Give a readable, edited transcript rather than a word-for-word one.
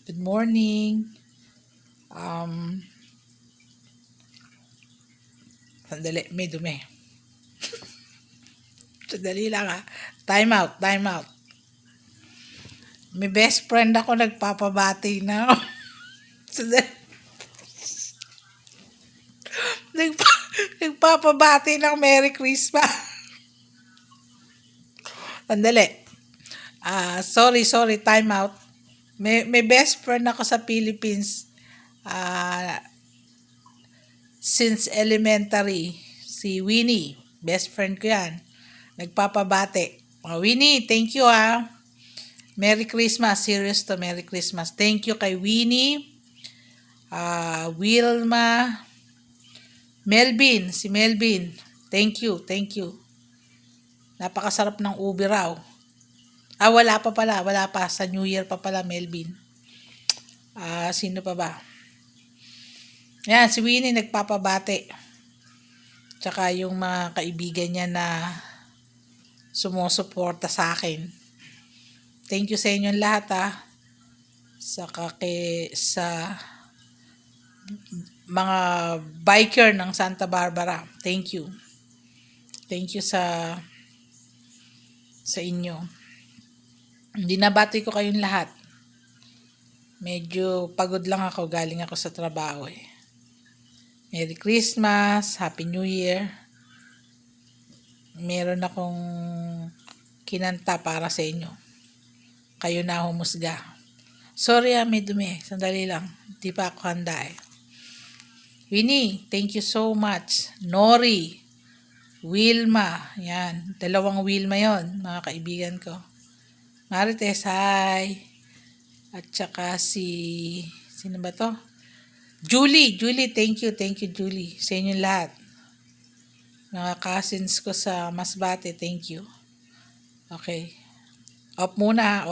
Good morning. Um, Sandali, may dumi. Sandali lang ha. Time out, time out. May best friend ako nagpapabati na. Sandali. Nagpapabati ng Merry Christmas. Sandali. Sorry, time out. May best friend ako sa Philippines. Since elementary. Si Winnie. Best friend ko yan. Nagpapabati. Winnie, thank you ha. Merry Christmas. Serious to Merry Christmas. Thank you kay Winnie. Wilma. Melvin. Si Melvin. Thank you. Napakasarap ng ube raw. Wala pa pala. Wala pa. Sa New Year pa pala, Melvin. Sino pa ba? Yan, si Winnie nagpapabati. Tsaka yung mga kaibigan niya na sumusuporta sa akin. Thank you sa inyong lahat ha. Sa mga biker ng Santa Barbara. Thank you. Thank you sa inyo. Dinabati ko kayong lahat. Medyo pagod lang ako. Galing ako sa trabaho eh. Merry Christmas. Happy New Year. Meron akong kinanta para sa inyo. Kayo na humusga. Sorry may dumi. Sandali lang. Di pa ako handa eh. Winnie, thank you so much. Nori, Wilma, yan. 2 Wilma yon, mga kaibigan ko. Marites, hi. At saka sino ba to? Julie, thank you Julie. Sa inyo lahat. Mga cousins ko sa Masbate, thank you. Okay. Off muna.